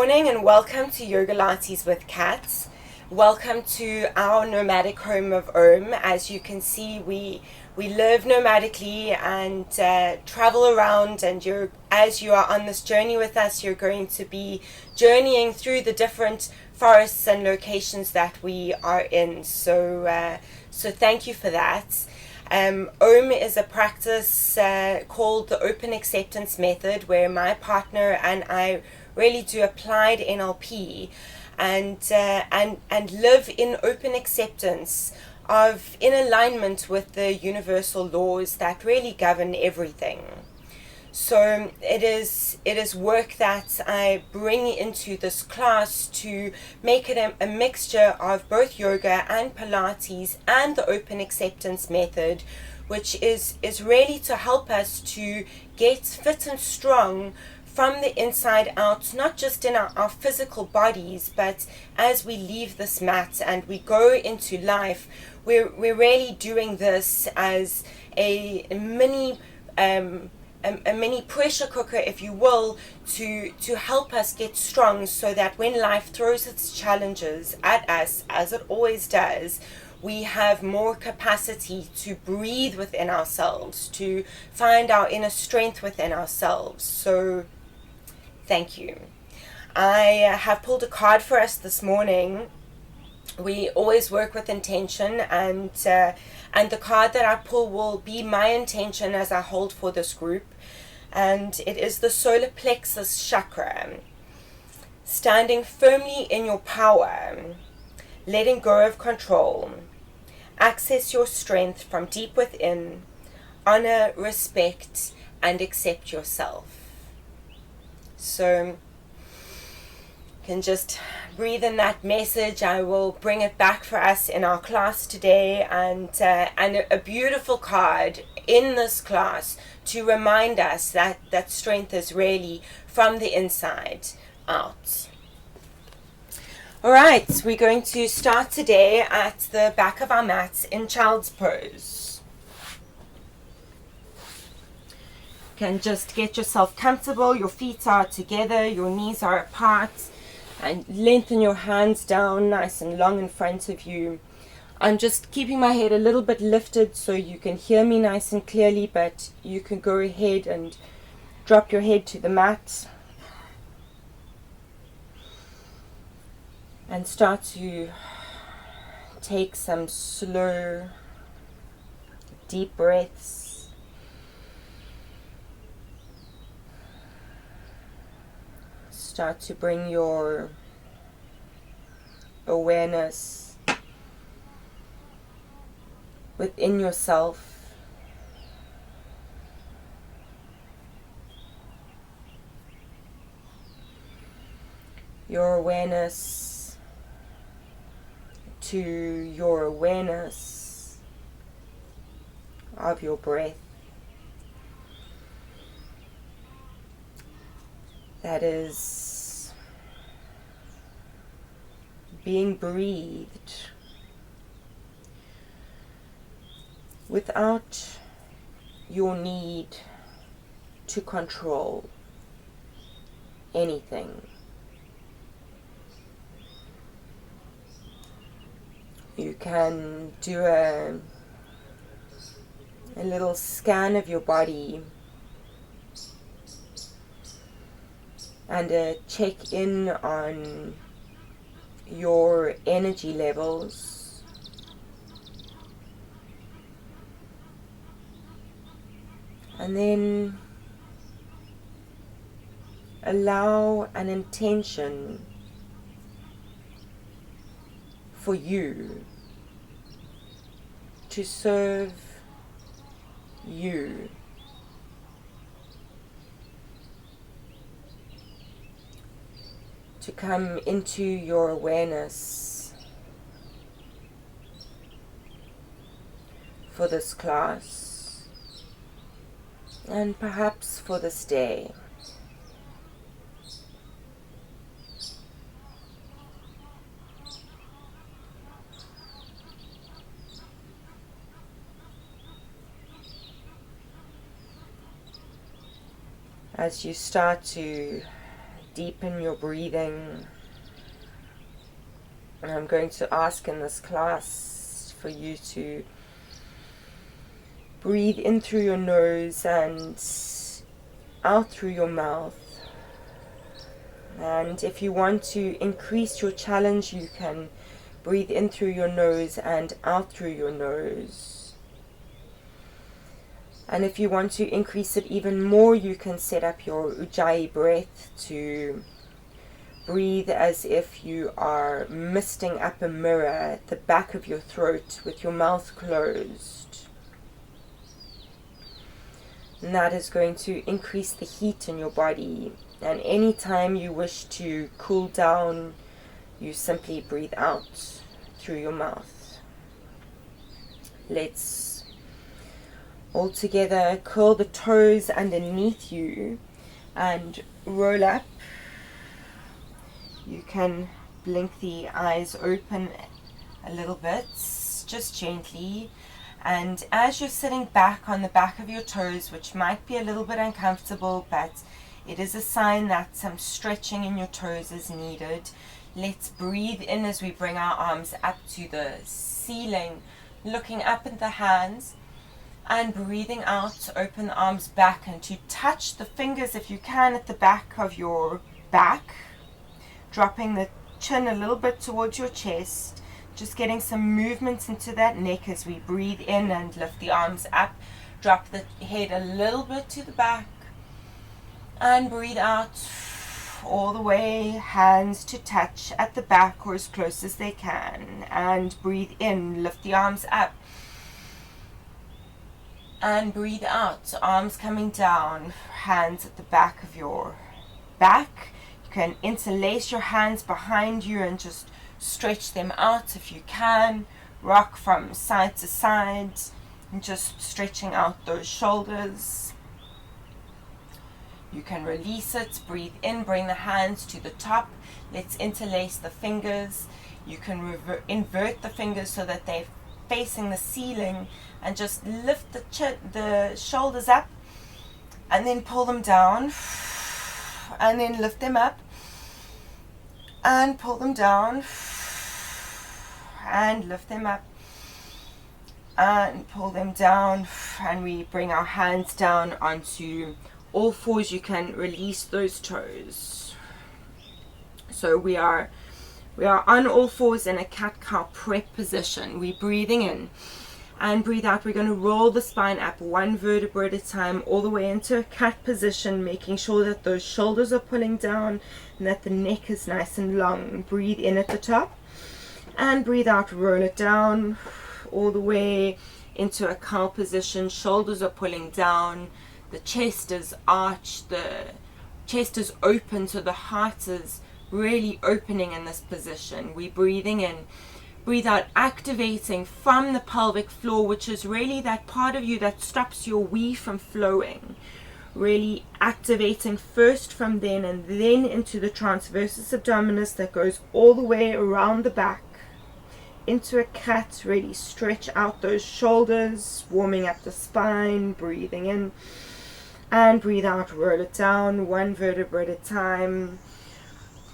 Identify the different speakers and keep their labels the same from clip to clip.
Speaker 1: morning and welcome to Yogalates with Kat. Welcome to our Nomadic Home of OAM. As you can see, we live nomadically and travel around, and as you are on this journey with us, you're going to be journeying through the different forests and locations that we are in. So thank you for that. OAM is a practice called the Open Acceptance Method, where my partner and I really do applied NLP and live in open acceptance of in alignment with the universal laws that really govern everything. So it is work that I bring into this class to make it a mixture of both yoga and Pilates and the open acceptance method, which is really to help us to get fit and strong from the inside out, not just in our physical bodies, but as we leave this mat and we go into life, we're really doing this as a mini pressure cooker, if you will, to help us get strong, so that when life throws its challenges at us, as it always does, we have more capacity to breathe within ourselves, to find our inner strength within ourselves. So thank you. I have pulled a card for us this morning. We always work with intention, and the card that I pull will be my intention as I hold for this group, and it is the solar plexus chakra. Standing firmly in your power, letting go of control, access your strength from deep within, honor, respect, and accept yourself. So you can just breathe in that message. I will bring it back for us in our class today, and a beautiful card in this class to remind us that strength is really from the inside out. All right, we're going to start today at the back of our mats in child's pose. Can just get yourself comfortable. Your feet are together, your knees are apart, and lengthen your hands down nice and long in front of you. I'm just keeping my head a little bit lifted so you can hear me nice and clearly, but you can go ahead and drop your head to the mat and start to take some slow, deep breaths. Start to bring your awareness within yourself. Your awareness to your awareness of your breath. That is being breathed without your need to control anything. You can do a little scan of your body and a check-in on your energy levels. And then allow an intention for you to serve you. To come into your awareness for this class and perhaps for this day. As you start to deepen your breathing. And I'm going to ask in this class for you to breathe in through your nose and out through your mouth. And if you want to increase your challenge, you can breathe in through your nose and out through your nose. And if you want to increase it even more, you can set up your Ujjayi breath to breathe as if you are misting up a mirror at the back of your throat with your mouth closed. And that is going to increase the heat in your body. And anytime you wish to cool down, you simply breathe out through your mouth. Let's all together curl the toes underneath you and roll up. You can blink the eyes open a little bit, just gently. And as you're sitting back on the back of your toes, which might be a little bit uncomfortable, but it is a sign that some stretching in your toes is needed. Let's breathe in as we bring our arms up to the ceiling, looking up at the hands, and breathing out, open the arms back, and to touch the fingers if you can at the back of your back, dropping the chin a little bit towards your chest, just getting some movement into that neck as we breathe in and lift the arms up, drop the head a little bit to the back, and breathe out all the way, hands to touch at the back or as close as they can, and breathe in, lift the arms up, and breathe out, arms coming down, hands at the back of your back. You can interlace your hands behind you and just stretch them out if you can, rock from side to side, and just stretching out those shoulders. You can release it, breathe in, bring the hands to the top. Let's interlace the fingers. You can invert the fingers so that they're facing the ceiling, and just lift the shoulders up, and then pull them down, and then lift them up, and pull them down, and lift them up, and pull them down, and we bring our hands down onto all fours. You can release those toes. So we are on all fours in a cat-cow prep position. We're breathing in and breathe out. We're going to roll the spine up one vertebra at a time all the way into a cat position, making sure that those shoulders are pulling down and that the neck is nice and long. Breathe in at the top and breathe out, roll it down all the way into a cow position. Shoulders are pulling down, the chest is arched, the chest is open, so the heart is really opening in this position. We're breathing in, breathe out, activating from the pelvic floor, which is really that part of you that stops your wee from flowing. Really activating first from then, and then into the transversus abdominis that goes all the way around the back into a cat. Really stretch out those shoulders, warming up the spine, breathing in and breathe out, roll it down one vertebra at a time,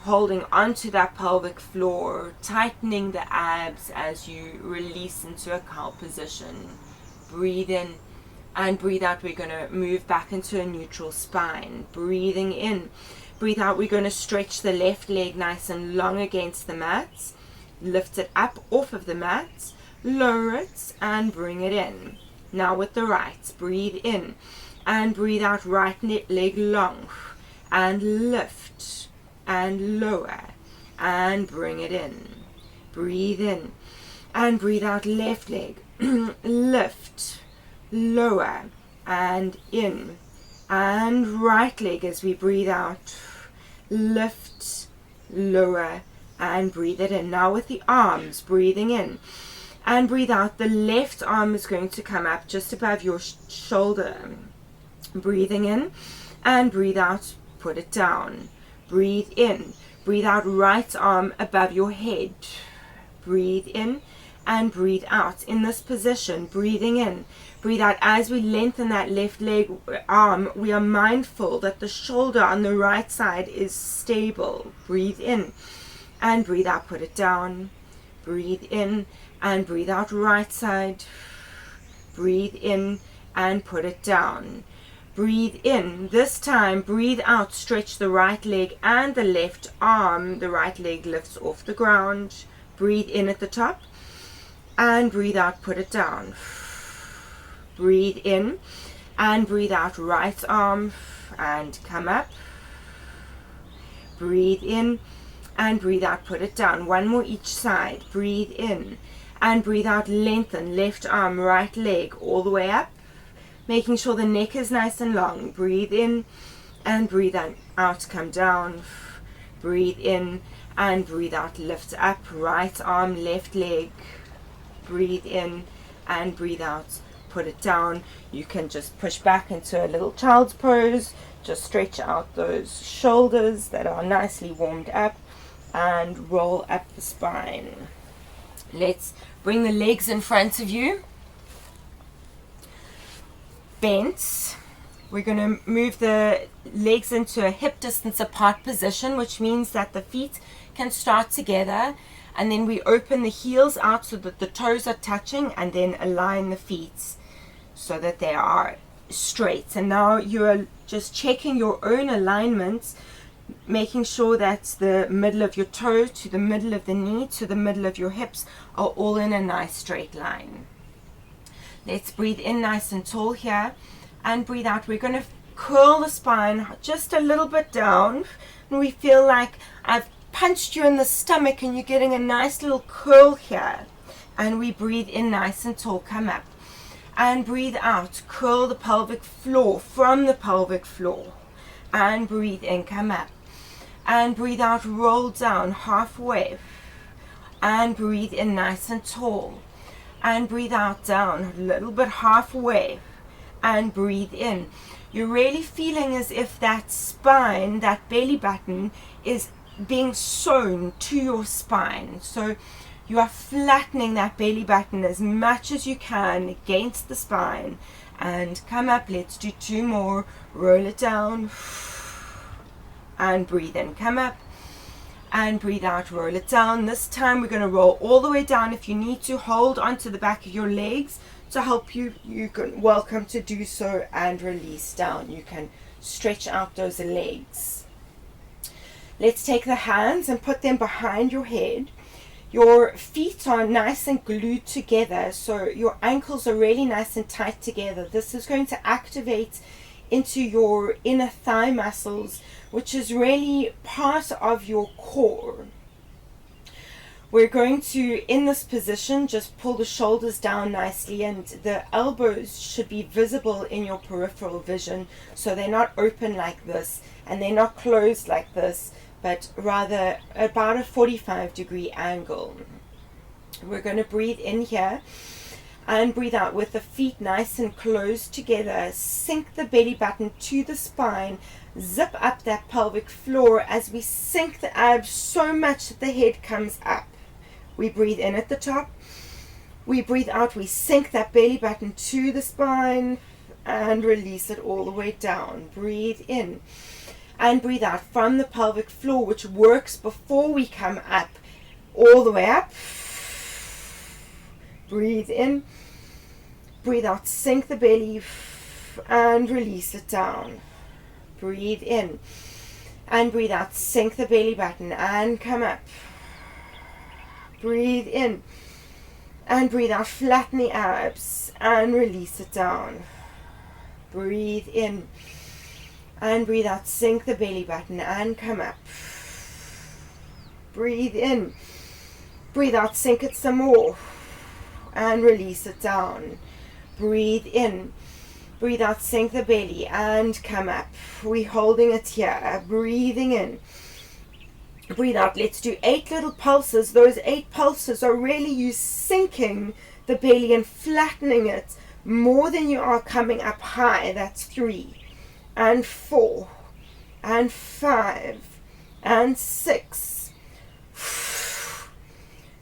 Speaker 1: holding onto that pelvic floor, tightening the abs as you release into a cow position. Breathe in and breathe out. We're going to move back into a neutral spine. Breathing in, breathe out. We're going to stretch the left leg nice and long against the mat. Lift it up off of the mat, lower it and bring it in. Now with the right, breathe in and breathe out, right leg long, and lift and lower and bring it in. Breathe in and breathe out, left leg, lift, lower and in, and right leg as we breathe out, lift, lower and breathe it in. Now with the arms, breathing in and breathe out, the left arm is going to come up just above your shoulder. Breathing in and breathe out, put it down. Breathe in, breathe out, right arm above your head. Breathe in and breathe out. In this position, breathing in, breathe out. As we lengthen that left leg arm, we are mindful that the shoulder on the right side is stable. Breathe in and breathe out, put it down. Breathe in and breathe out, right side. Breathe in and put it down. Breathe in. This time, breathe out, stretch the right leg and the left arm. The right leg lifts off the ground. Breathe in at the top and breathe out, put it down. Breathe in and breathe out, right arm and come up. Breathe in and breathe out, put it down. One more each side. Breathe in and breathe out, lengthen left arm, right leg all the way up, making sure the neck is nice and long. Breathe in and breathe out, come down. Breathe in and breathe out, lift up, right arm, left leg. Breathe in and breathe out, put it down. You can just push back into a little child's pose. Just stretch out those shoulders that are nicely warmed up and roll up the spine. Let's bring the legs in front of you. Bent. We're going to move the legs into a hip distance apart position, which means that the feet can start together, and then we open the heels out so that the toes are touching, and then align the feet so that they are straight. And now you are just checking your own alignment, making sure that the middle of your toe to the middle of the knee to the middle of your hips are all in a nice straight line. Let's breathe in nice and tall here and breathe out. We're going to curl the spine just a little bit down, and we feel like I've punched you in the stomach and you're getting a nice little curl here. And we breathe in nice and tall, come up, and breathe out, curl the pelvic floor from the pelvic floor, and breathe in, come up, and breathe out, roll down halfway, and breathe in nice and tall, and breathe out, down a little bit halfway, and breathe in. You're really feeling as if that spine, that belly button, is being sewn to your spine. So you are flattening that belly button as much as you can against the spine. And come up, let's do two more. Roll it down and breathe in, come up and breathe out, roll it down. This time we're going to roll all the way down. If you need to, hold onto the back of your legs to help you. You can welcome to do so, and release down. You can stretch out those legs. Let's take the hands and put them behind your head. Your feet are nice and glued together, so your ankles are really nice and tight together. This is going to activate into your inner thigh muscles, which is really part of your core. We're going to, in this position, just pull the shoulders down nicely, and the elbows should be visible in your peripheral vision, so they're not open like this and they're not closed like this, but rather about a 45-degree angle. We're going to breathe in here and breathe out with the feet nice and close together. Sink the belly button to the spine. Zip up that pelvic floor as we sink the abs so much that the head comes up. We breathe in at the top. We breathe out. We sink that belly button to the spine and release it all the way down. Breathe in and breathe out from the pelvic floor, which works before we come up, all the way up. Breathe in, breathe out, sink the belly and release it down. Breathe in and breathe out, sink the belly button and come up. Breathe in and breathe out, flatten the abs and release it down. Breathe in and breathe out, sink the belly button and come up. Breathe in, breathe out, sink it some more and release it down. Breathe in, breathe out, sink the belly and come up. We're holding it here, breathing in, breathe out. Let's do 8 little pulses. Those 8 pulses are really you sinking the belly and flattening it more than you are coming up high. That's 3 and 4 and 5 and 6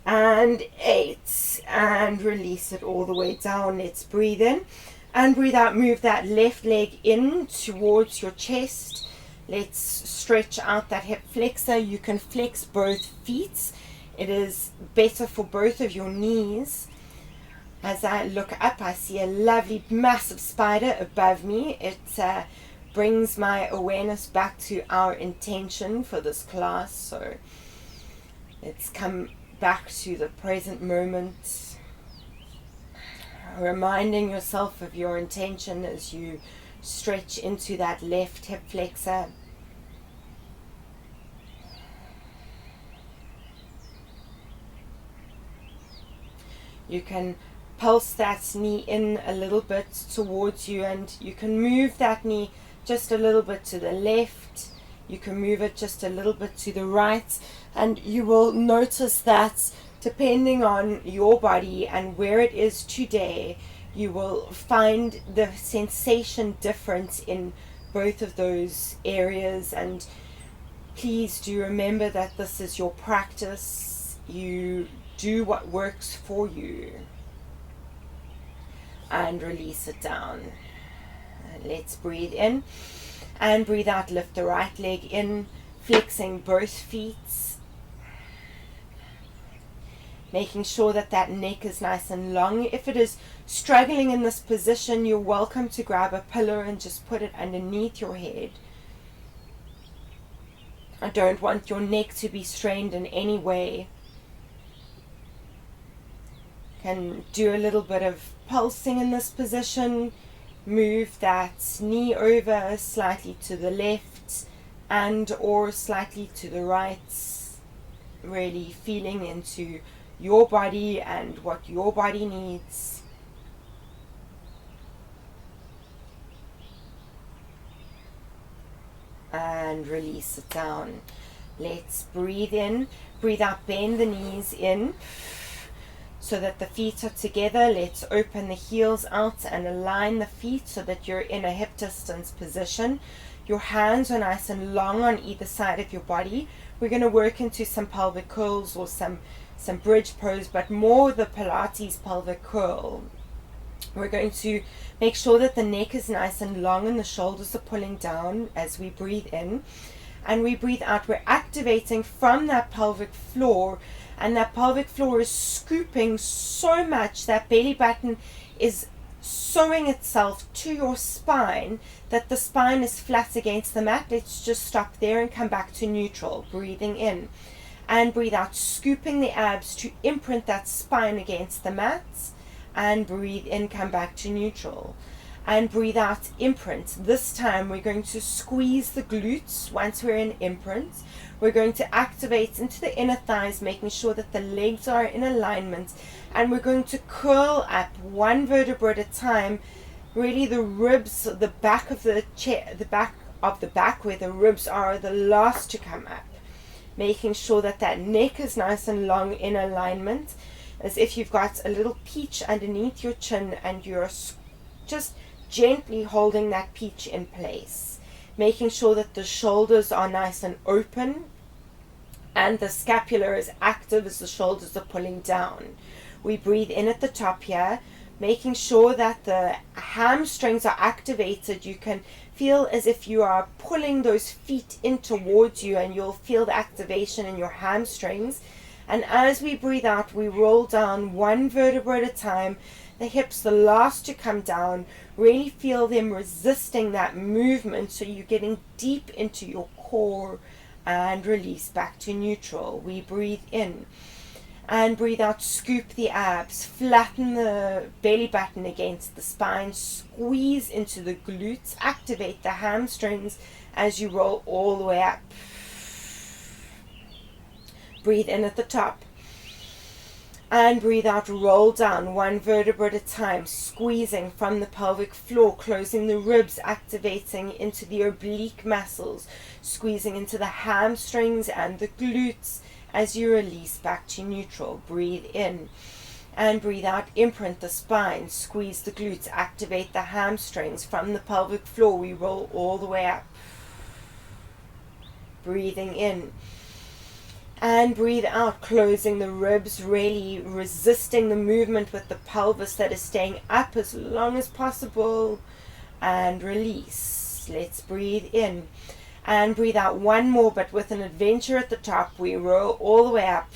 Speaker 1: and 8, and release it all the way down. Let's breathe in and breathe out. Move that left leg in towards your chest. Let's stretch out that hip flexor. You can flex both feet. It is better for both of your knees. As I look up, I see a lovely massive spider above me. It brings my awareness back to our intention for this class. So let's come back to the present moment, reminding yourself of your intention as you stretch into that left hip flexor. You can pulse that knee in a little bit towards you, and you can move that knee just a little bit to the left. You can move it just a little bit to the right, and you will notice that depending on your body and where it is today, you will find the sensation different in both of those areas. And please do remember that this is your practice. You do what works for you, and release it down. Let's breathe in and breathe out. Lift the right leg in, flexing both feet, making sure that that neck is nice and long. If it is struggling in this position, you're welcome to grab a pillow and just put it underneath your head. I don't want your neck to be strained in any way. Can do a little bit of pulsing in this position. Move that knee over slightly to the left and or slightly to the right, really feeling into your body and what your body needs. And release it down. Let's breathe in, breathe out, bend the knees in so that the feet are together. Let's open the heels out and align the feet so that you're in a hip distance position. Your hands are nice and long on either side of your body. We're going to work into some pelvic curls or some bridge pose, but more the Pilates pelvic curl. We're going to make sure that the neck is nice and long and the shoulders are pulling down as we breathe in. And we breathe out. We're activating from that pelvic floor, and that pelvic floor is scooping so much that belly button is sewing itself to your spine that the spine is flat against the mat. Let's just stop there and come back to neutral. Breathing in and breathe out, scooping the abs to imprint that spine against the mat. And breathe in, come back to neutral. And breathe out, imprint. This time we're going to squeeze the glutes. Once we're in imprint, we're going to activate into the inner thighs, making sure that the legs are in alignment. And we're going to curl up one vertebra at a time. Really the ribs, the back of the chair, the back of the back where the ribs are the last to come up. Making sure that that neck is nice and long in alignment, as if you've got a little peach underneath your chin and you're just gently holding that peach in place, making sure that the shoulders are nice and open and the scapula is active as the shoulders are pulling down. We breathe in at the top here, making sure that the hamstrings are activated. You can feel as if you are pulling those feet in towards you, and you'll feel the activation in your hamstrings. And as we breathe out, we roll down one vertebra at a time, the hips the last to come down. Really feel them resisting that movement, so you're getting deep into your core. And release back to neutral. We breathe in and breathe out, scoop the abs, flatten the belly button against the spine, squeeze into the glutes, activate the hamstrings as you roll all the way up. Breathe in at the top and breathe out, roll down one vertebra at a time, squeezing from the pelvic floor, closing the ribs, activating into the oblique muscles, squeezing into the hamstrings and the glutes as you release back to neutral. Breathe in and breathe out, imprint the spine, squeeze the glutes, activate the hamstrings. From the pelvic floor we roll all the way up. Breathing in And breathe out, closing the ribs, really resisting the movement with the pelvis that is staying up as long as possible. And release. Let's breathe in. And breathe out one more, but with an adventure at the top. We roll all the way up.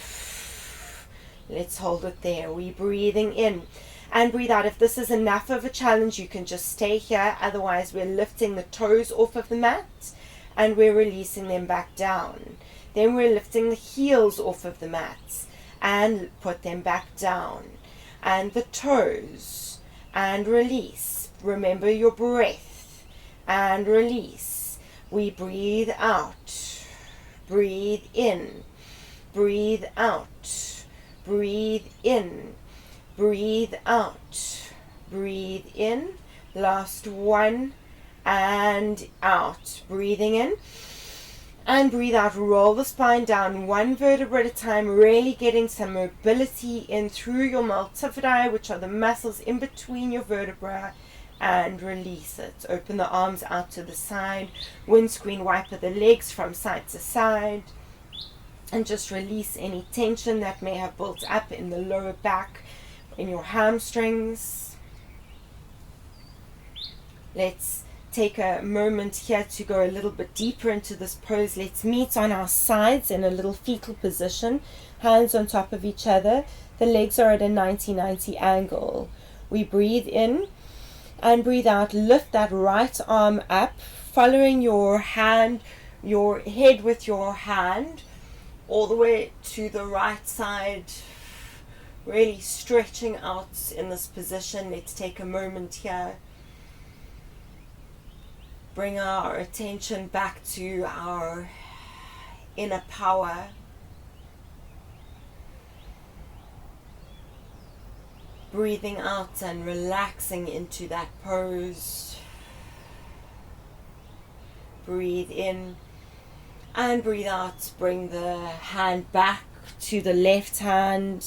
Speaker 1: Let's hold it there. We're breathing in. And breathe out. If this is enough of a challenge, you can just stay here. Otherwise, we're lifting the toes off of the mat and we're releasing them back down. Then we're lifting the heels off of the mat and put them back down. And the toes. And release. Remember your breath. And release. We breathe out. Breathe in. Breathe out. Breathe in. Breathe out. Breathe in. Last one. And out. Breathing in. And breathe out. Roll the spine down one vertebra at a time. Really getting some mobility in through your multifidi, which are the muscles in between your vertebra. And release it. Open the arms out to the side. Windscreen wiper the legs from side to side. And just release any tension that may have built up in the lower back, in your hamstrings. Let's take a moment here to go a little bit deeper into this pose. Let's meet on our sides in a little fetal position, hands on top of each other. The legs are at a 90-90 angle. We breathe in and breathe out. Lift that right arm up, following your hand, your head with your hand, all the way to the right side. Really stretching out in this position. Let's take a moment here. Bring our attention back to our inner power. Breathing out and relaxing into that pose. Breathe in and breathe out. Bring the hand back to the left hand.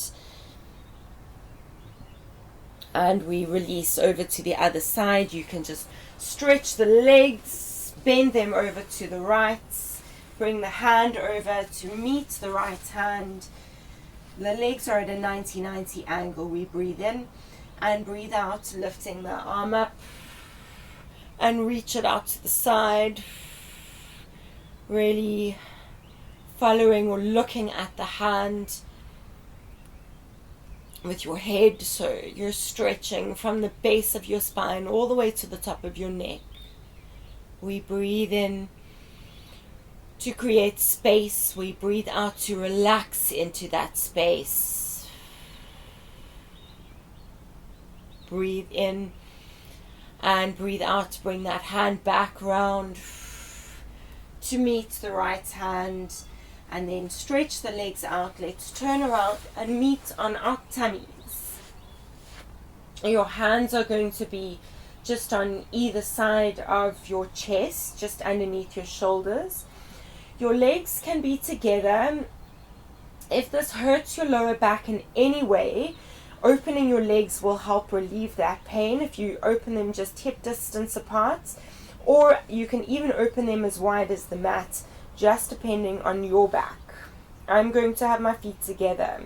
Speaker 1: And we release over to the other side. You can just stretch the legs, bend them over to the right. Bring the hand over to meet the right hand. The legs are at a 90-90 angle. We breathe in and breathe out, lifting the arm up and reach it out to the side. Really following or looking at the hand with your head, so you're stretching from the base of your spine all the way to the top of your neck. We breathe in to create space. We breathe out to relax into that space. Breathe in and breathe out. Bring that hand back round to meet the right hand. And then stretch the legs out. Let's turn around and meet on our tummies. Your hands are going to be just on either side of your chest, just underneath your shoulders. Your legs can be together. If this hurts your lower back in any way, opening your legs will help relieve that pain. If you open them just hip distance apart, or you can even open them as wide as the mat, just depending on your back. I'm going to have my feet together.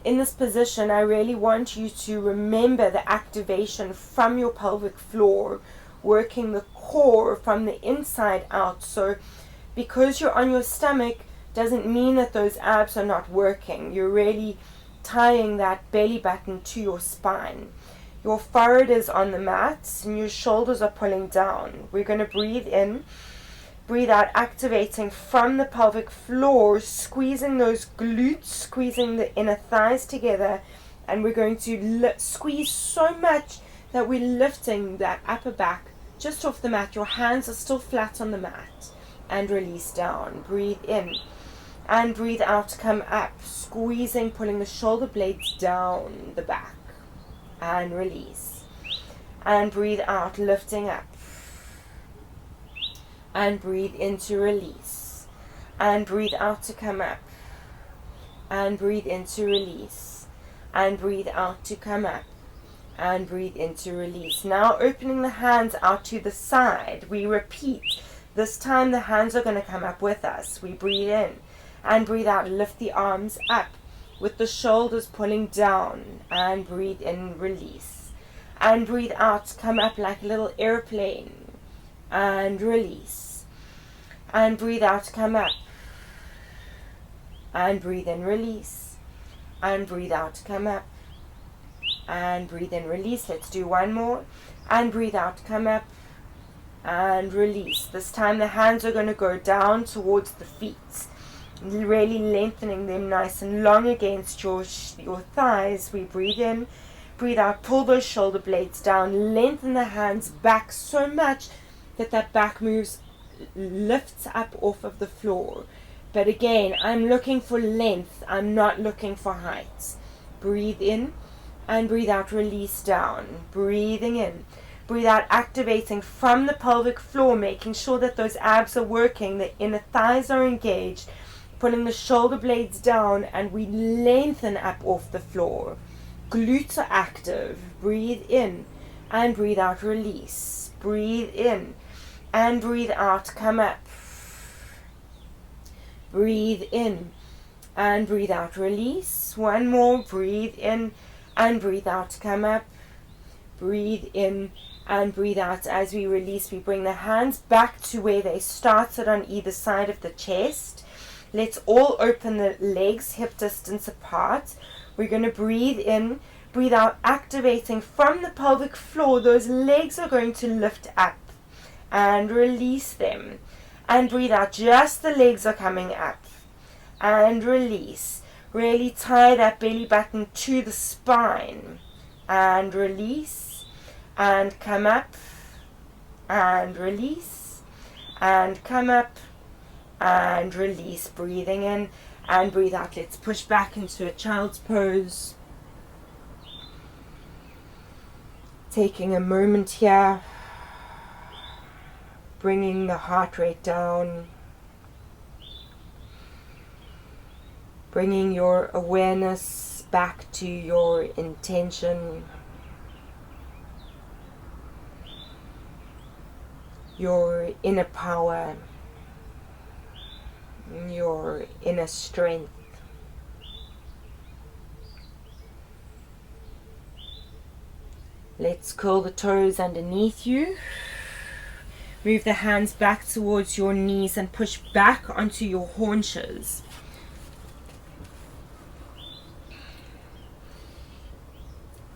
Speaker 1: In this position, I really want you to remember the activation from your pelvic floor, working the core from the inside out. So because you're on your stomach doesn't mean that those abs are not working. You're really tying that belly button to your spine. Your forehead is on the mat and your shoulders are pulling down. We're going to breathe in. Breathe out, activating from the pelvic floor, squeezing those glutes, squeezing the inner thighs together. And we're going to squeeze so much that we're lifting that upper back just off the mat. Your hands are still flat on the mat. And release down. Breathe in. And breathe out, come up. Squeezing, pulling the shoulder blades down the back. And release. And breathe out, lifting up. And breathe in to release. And breathe out to come up. And breathe in to release. And breathe out to come up. And breathe in to release. Now opening the hands out to the side. We repeat. This time the hands are going to come up with us. We breathe in. And breathe out, lift the arms up with the shoulders pulling down. And breathe in, release. And breathe out, come up like a little airplane. And release. And breathe out, come up. And breathe in, release. And breathe out, come up. And breathe in, release. Let's do one more. And breathe out, come up. And release. This time the hands are going to go down towards the feet, really lengthening them nice and long against your thighs. We breathe in, breathe out, pull those shoulder blades down, lengthen the hands back so much that that back lifts up off of the floor. But again, I'm looking for length, I'm not looking for height. Breathe in and breathe out, release down. Breathing in, breathe out, activating from the pelvic floor, making sure that those abs are working, the inner thighs are engaged, pulling the shoulder blades down, and we lengthen up off the floor. Glutes are active. Breathe in and breathe out, release. Breathe in and breathe out, come up. Breathe in and breathe out, release. One more, breathe in and breathe out, come up. Breathe in and breathe out. As we release, we bring the hands back to where they started on either side of the chest. Let's all open the legs hip distance apart. We're going to breathe in, breathe out, activating from the pelvic floor. Those legs are going to lift up and release them. And breathe out, just the legs are coming up. And release. Really tie that belly button to the spine. And release. And come up. And release. And come up. And release. Breathing in and breathe out. Let's push back into a child's pose. Taking a moment here. Bringing the heart rate down. Bringing your awareness back to your intention. Your inner power. Your inner strength. Let's curl the toes underneath you. Move the hands back towards your knees and push back onto your haunches.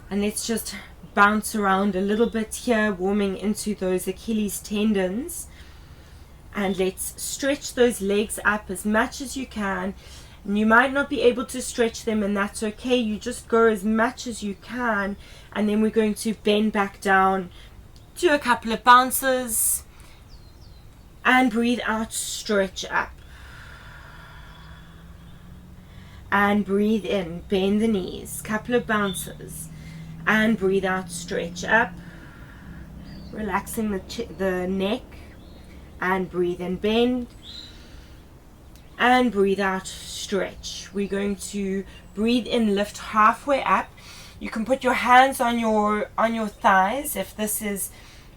Speaker 1: And let's just bounce around a little bit here, warming into those Achilles tendons. And let's stretch those legs up as much as you can. And you might not be able to stretch them, and that's okay. You just go as much as you can. And then we're going to bend back down, do a couple of bounces. And breathe out, stretch up. And breathe in, bend the knees, couple of bounces. And breathe out, stretch up. Relaxing the neck. And breathe in, bend. And breathe out, stretch. We're going to breathe in, lift halfway up. You can put your hands on your thighs if this is,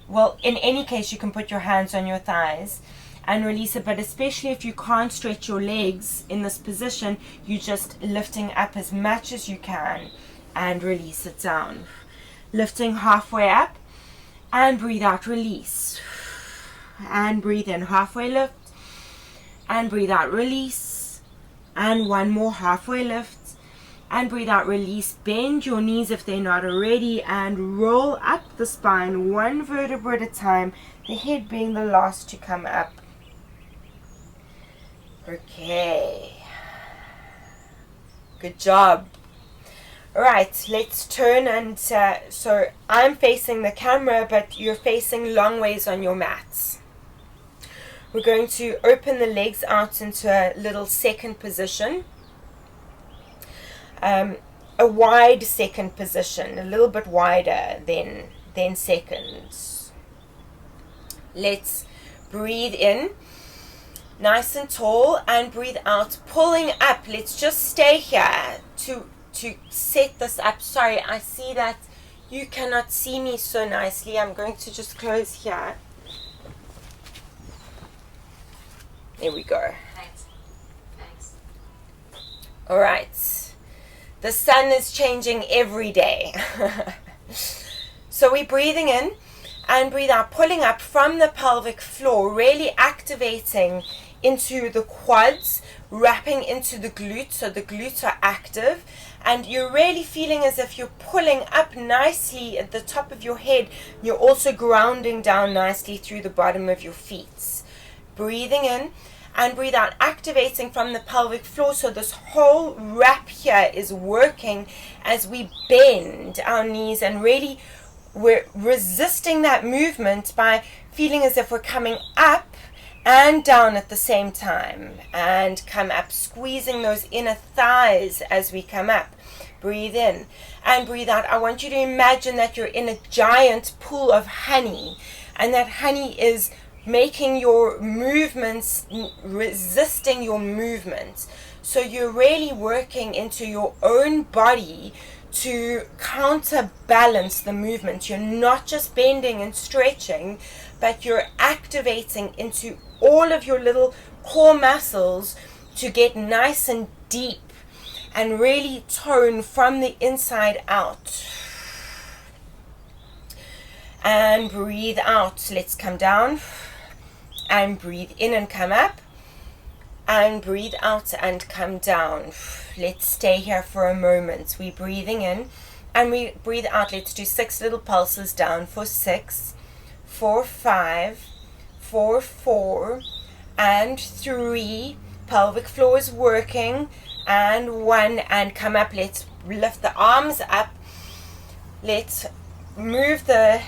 Speaker 1: well, in any case you can put your hands on your thighs and release it, but especially if you can't stretch your legs in this position, you're just lifting up as much as you can and release it down. Lifting halfway up and breathe out, release. And breathe in, halfway lift. And breathe out, release. And one more, halfway lift. And breathe out, release. Bend your knees if they're not already. And roll up the spine, one vertebra at a time. The head being the last to come up. Okay. Good job. Alright, let's turn and so I'm facing the camera, but you're facing long ways on your mats. We're going to open the legs out into a little second position. A wide second position, a little bit wider than seconds. Let's breathe in, nice and tall, and breathe out, pulling up. Let's just stay here to set this up. Sorry, I see that you cannot see me so nicely. I'm going to just close here. There we go.
Speaker 2: Thanks.
Speaker 1: All right. The sun is changing every day. So we're breathing in and breathe out, pulling up from the pelvic floor, really activating into the quads, wrapping into the glutes, so the glutes are active, and you're really feeling as if you're pulling up nicely at the top of your head. You're also grounding down nicely through the bottom of your feet. Breathing in and breathe out, activating from the pelvic floor, so this whole wrap here is working as we bend our knees, and really we're resisting that movement by feeling as if we're coming up and down at the same time, and come up, squeezing those inner thighs as we come up. Breathe in and breathe out. I want you to imagine that you're in a giant pool of honey, and that honey is making your movements, resisting your movements. So you're really working into your own body to counterbalance the movement. You're not just bending and stretching, but you're activating into all of your little core muscles to get nice and deep and really tone from the inside out. And breathe out. Let's come down and breathe in and come up, and breathe out and come down. Let's stay here for a moment. We're breathing in and we breathe out. Let's do 6 little pulses down for 6, 4, 5, 4, 4, and 3. Pelvic floor is working, and 1, and come up. Let's lift the arms up. Let's move the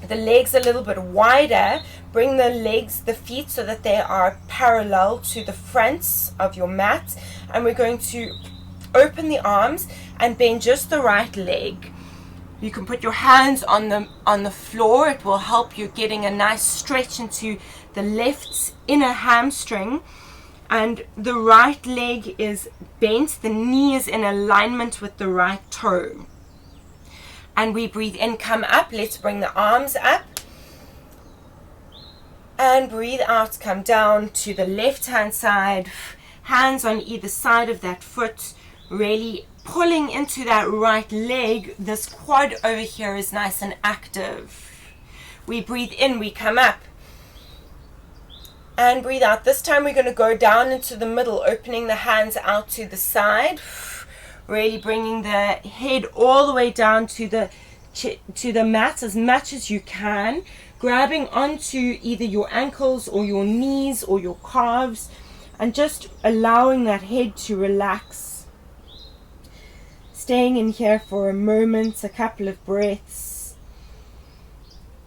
Speaker 1: legs a little bit wider. Bring the feet so that they are parallel to the fronts of your mat, and we're going to open the arms and bend just the right leg. You can put your hands on the floor. It will help you getting a nice stretch into the left inner hamstring, and the right leg is bent, the knee is in alignment with the right toe. And we breathe in, come up. Let's bring the arms up. And breathe out, come down to the left hand side. Hands on either side of that foot. Really pulling into that right leg. This quad over here is nice and active. We breathe in, we come up. And breathe out. This time we're going to go down into the middle, opening the hands out to the side. Really bringing the head all the way down to the mat as much as you can, grabbing onto either your ankles or your knees or your calves, and just allowing that head to relax. Staying in here for a moment, a couple of breaths,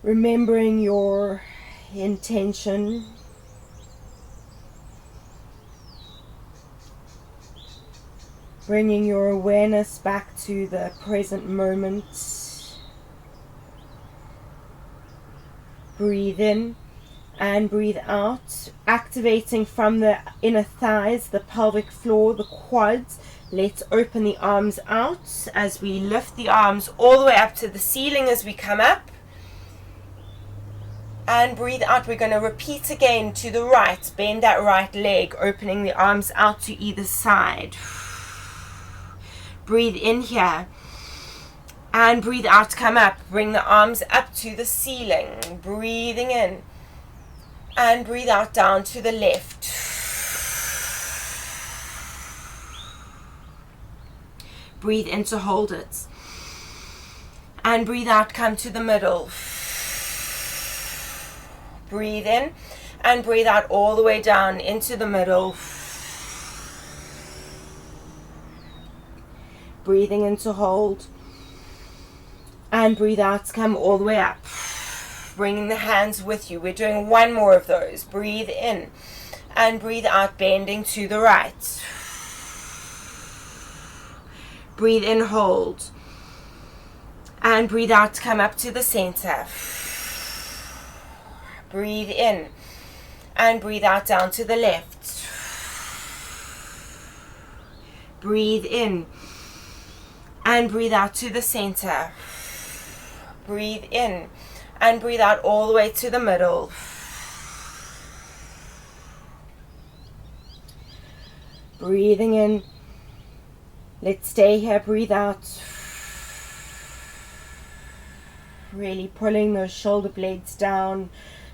Speaker 1: remembering your intention. Bringing your awareness back to the present moment. Breathe in and breathe out, activating from the inner thighs, the pelvic floor, the quads. Let's open the arms out as we lift the arms all the way up to the ceiling as we come up. And breathe out. We're going to repeat again to the right. Bend that right leg, opening the arms out to either side. Breathe in here and breathe out, come up. Bring the arms up to the ceiling. Breathing in and breathe out down to the left. Breathe in to hold it. And breathe out, come to the middle. Breathe in and breathe out all the way down into the middle. Breathing in to hold. And breathe out, come all the way up. Bringing the hands with you. We're doing one more of those. Breathe in and breathe out, bending to the right. Breathe in, hold. And breathe out, come up to the center. Breathe in and breathe out down to the left. Breathe in and breathe out to the center. Breathe in and breathe out all the way to the middle. Breathing in. Let's stay here. Breathe out. Really pulling those shoulder blades down,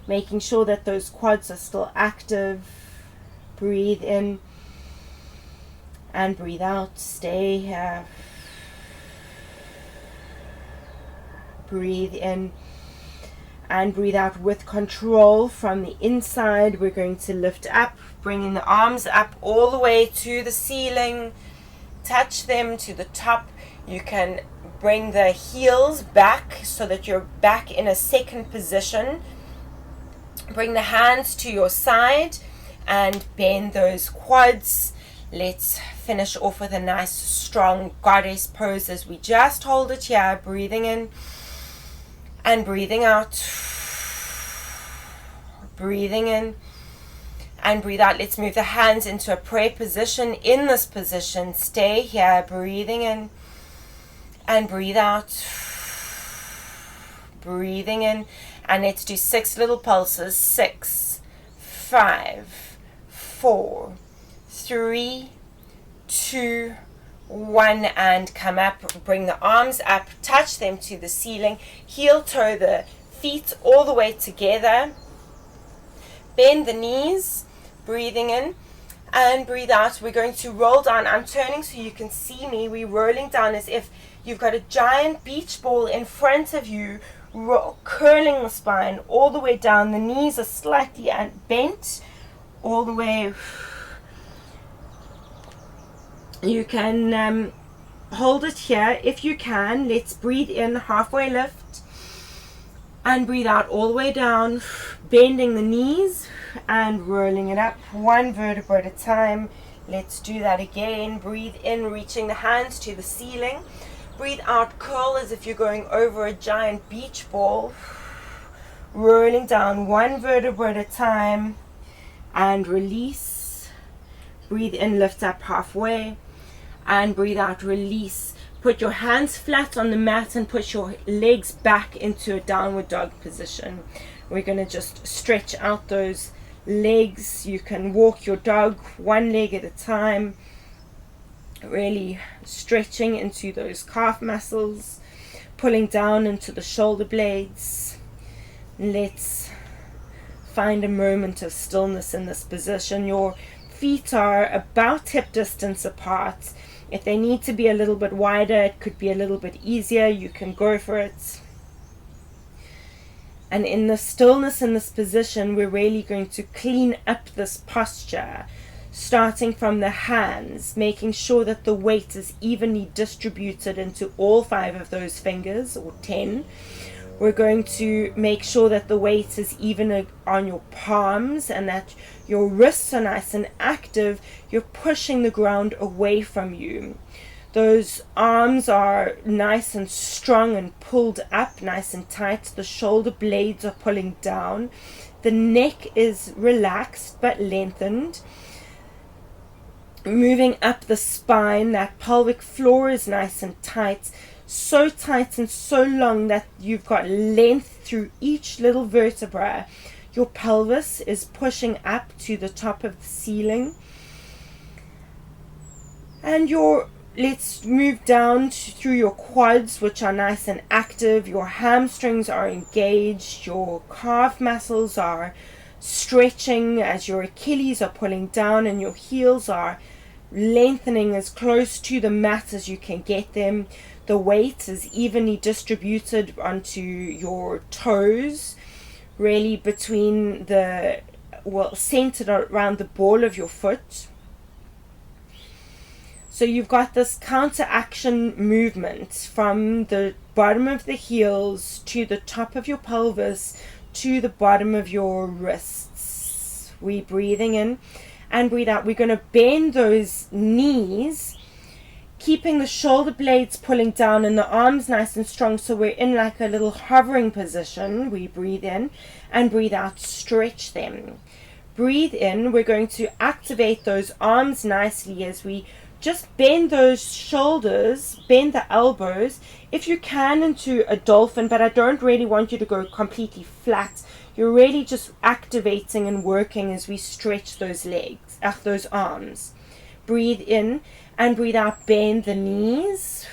Speaker 1: making sure that those quads are still active. Breathe in and breathe out. Stay here. Breathe in and breathe out with control from the inside. We're going to lift up, bringing the arms up all the way to the ceiling. Touch them to the top. You can bring the heels back so that you're back in a second position. Bring the hands to your side and bend those quads. Let's finish off with a nice strong goddess pose as we just hold it here. Breathing in and breathing out. Breathing in and breathe out. Let's move the hands into a prayer position. In this position, stay here. Breathing in and breathe out. Breathing in. And let's do 6 little pulses. 6, 5, 4, 3, 2, 1, and come up. Bring the arms up, touch them to the ceiling, heel toe the feet all the way together. Bend the knees. Breathing in and breathe out. We're going to roll down. I'm turning so you can see me. We're rolling down as if you've got a giant beach ball in front of you, curling the spine all the way down. The knees are slightly bent all the way. You can hold it here if you can. Let's breathe in, halfway lift, and breathe out all the way down, bending the knees and rolling it up 1 vertebra at a time. Let's do that again. Breathe in, reaching the hands to the ceiling. Breathe out, curl as if you're going over a giant beach ball, rolling down 1 vertebra at a time, and release. Breathe in, lift up halfway, and breathe out, release. Put your hands flat on the mat and put your legs back into a downward dog position. We're going to just stretch out those legs. You can walk your dog 1 leg at a time, really stretching into those calf muscles, pulling down into the shoulder blades. Let's find a moment of stillness in this position. Your feet are about hip distance apart. If they need to be a little bit wider, it could be a little bit easier. You can go for it. And in the stillness in this position, we're really going to clean up this posture, starting from the hands, making sure that the weight is evenly distributed into all 5 of those fingers, or 10. We're going to make sure that the weight is even on your palms and that your wrists are nice and active. You're pushing the ground away from you. Those arms are nice and strong and pulled up, nice and tight. The shoulder blades are pulling down. The neck is relaxed but lengthened. Moving up the spine, that pelvic floor is nice and tight. So tight and so long that you've got length through each little vertebra. Your pelvis is pushing up to the top of the ceiling. And let's move down through your quads, which are nice and active. Your hamstrings are engaged. Your calf muscles are stretching as your Achilles are pulling down, and your heels are lengthening as close to the mat as you can get them. The weight is evenly distributed onto your toes, really between centered around the ball of your foot. So you've got this counteraction movement from the bottom of the heels to the top of your pelvis to the bottom of your wrists. We're breathing in and breathe out. We're going to bend those knees, keeping the shoulder blades pulling down and the arms nice and strong, so we're in like a little hovering position. We breathe in and breathe out, stretch them. Breathe in, we're going to activate those arms nicely as we just bend those shoulders, bend the elbows, if you can, into a dolphin, but I don't really want you to go completely flat. You're really just activating and working as we stretch those legs, those arms. Breathe in and breathe out, bend the knees.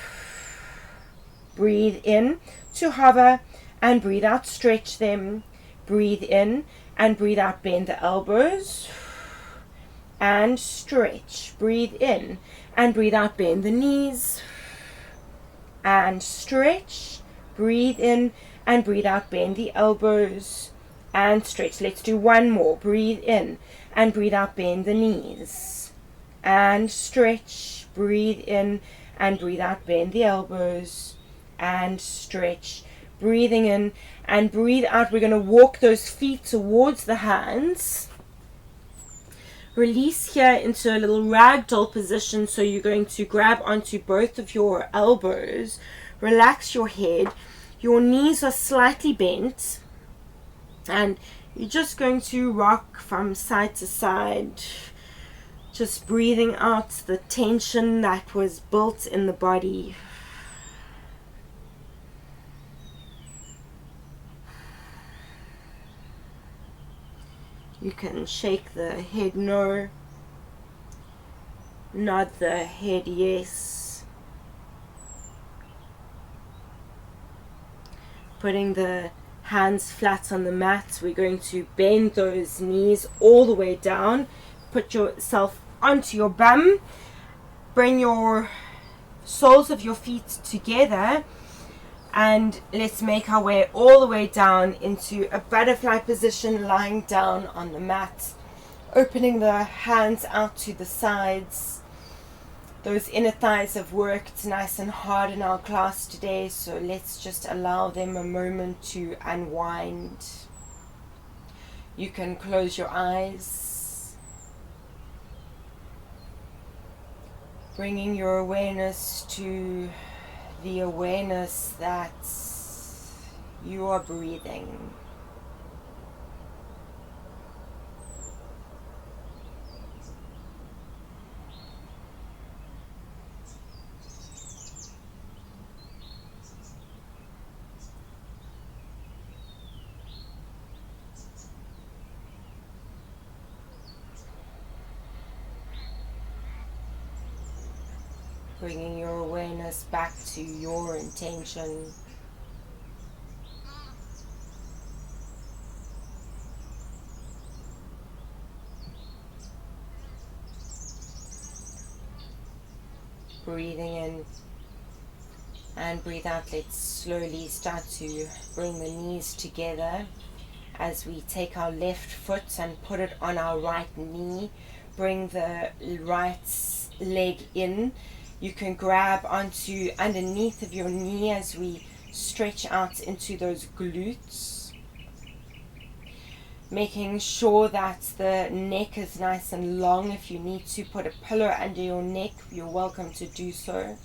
Speaker 1: Breathe in to hover and breathe out, stretch them. Breathe in and breathe out, bend the elbows and stretch. Breathe in and breathe out, bend the knees and stretch. Breathe in and breathe out, bend the elbows and stretch. Let's do one more. Breathe in and breathe out, bend the knees and stretch. Breathe in and breathe out, bend the elbows and stretch. Breathing in and breathe out. We're going to walk those feet towards the hands. Release here into a little ragdoll position. So you're going to grab onto both of your elbows. Relax your head. Your knees are slightly bent. And you're just going to rock from side to side. Just breathing out the tension that was built in the body. You can shake the head no, nod the head yes. Putting the hands flat on the mat, we're going to bend those knees all the way down. Put yourself onto your bum. Bring your soles of your feet together. And let's make our way all the way down into a butterfly position, lying down on the mat. Opening the hands out to the sides. Those inner thighs have worked nice and hard in our class today, so let's just allow them a moment to unwind. You can close your eyes. Bringing your awareness to the awareness that you are breathing. Bringing your awareness back to your intention. Breathing in and breathe out. Let's slowly start to bring the knees together as we take our left foot and put it on our right knee. Bring the right leg in. You can grab onto underneath of your knee as we stretch out into those glutes. Making sure that the neck is nice and long. If you need to put a pillow under your neck, you're welcome to do so.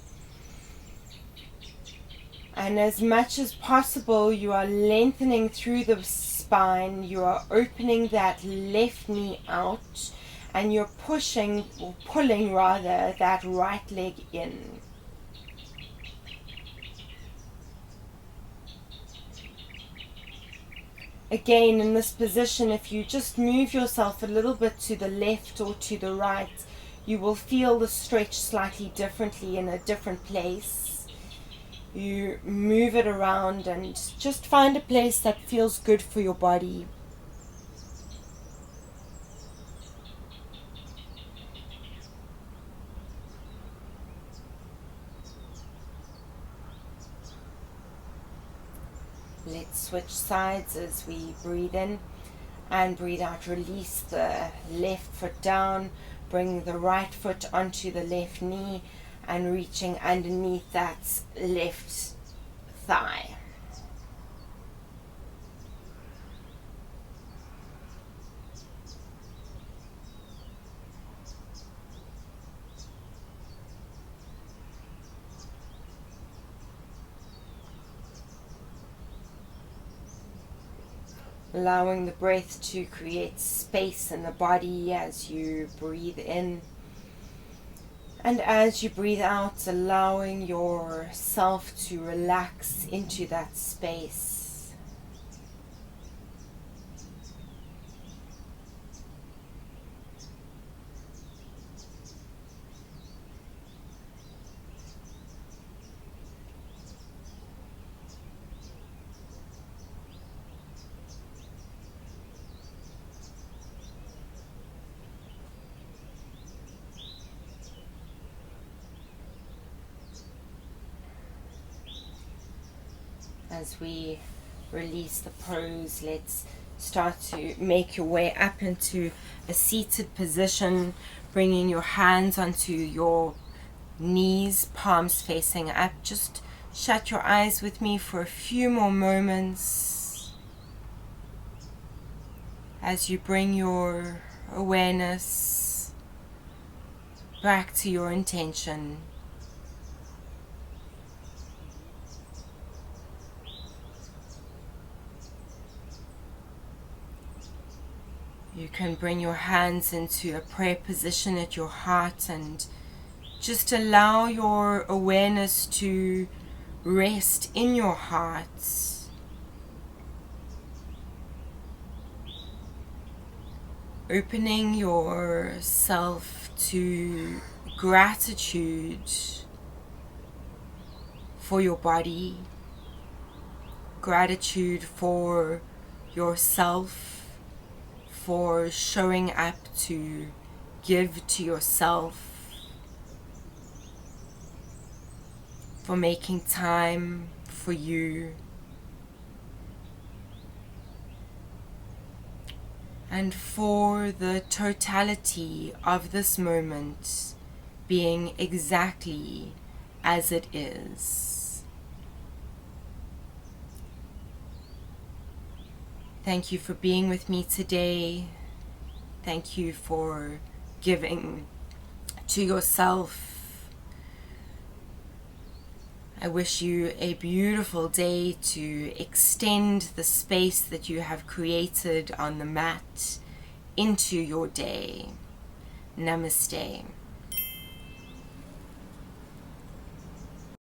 Speaker 1: And as much as possible, you are lengthening through the spine. You are opening that left knee out. And you're pushing, or pulling rather, that right leg in. Again, in this position, if you just move yourself a little bit to the left or to the right, you will feel the stretch slightly differently in a different place. You move it around and just find a place that feels good for your body. Let's switch sides as we breathe in and breathe out. Release the left foot down. Bring the right foot onto the left knee and reaching underneath that left thigh. Allowing the breath to create space in the body as you breathe in. And as you breathe out, allowing yourself to relax into that space. As we release the pose, let's start to make your way up into a seated position, bringing your hands onto your knees, palms facing up. Just shut your eyes with me for a few more moments as you bring your awareness back to your intention. You can bring your hands into a prayer position at your heart and just allow your awareness to rest in your heart. Opening yourself to gratitude for your body, gratitude for yourself, for showing up to give to yourself, for making time for you, and for the totality of this moment being exactly as it is. Thank you for being with me today. Thank you for giving to yourself. I wish you a beautiful day to extend the space that you have created on the mat into your day. Namaste.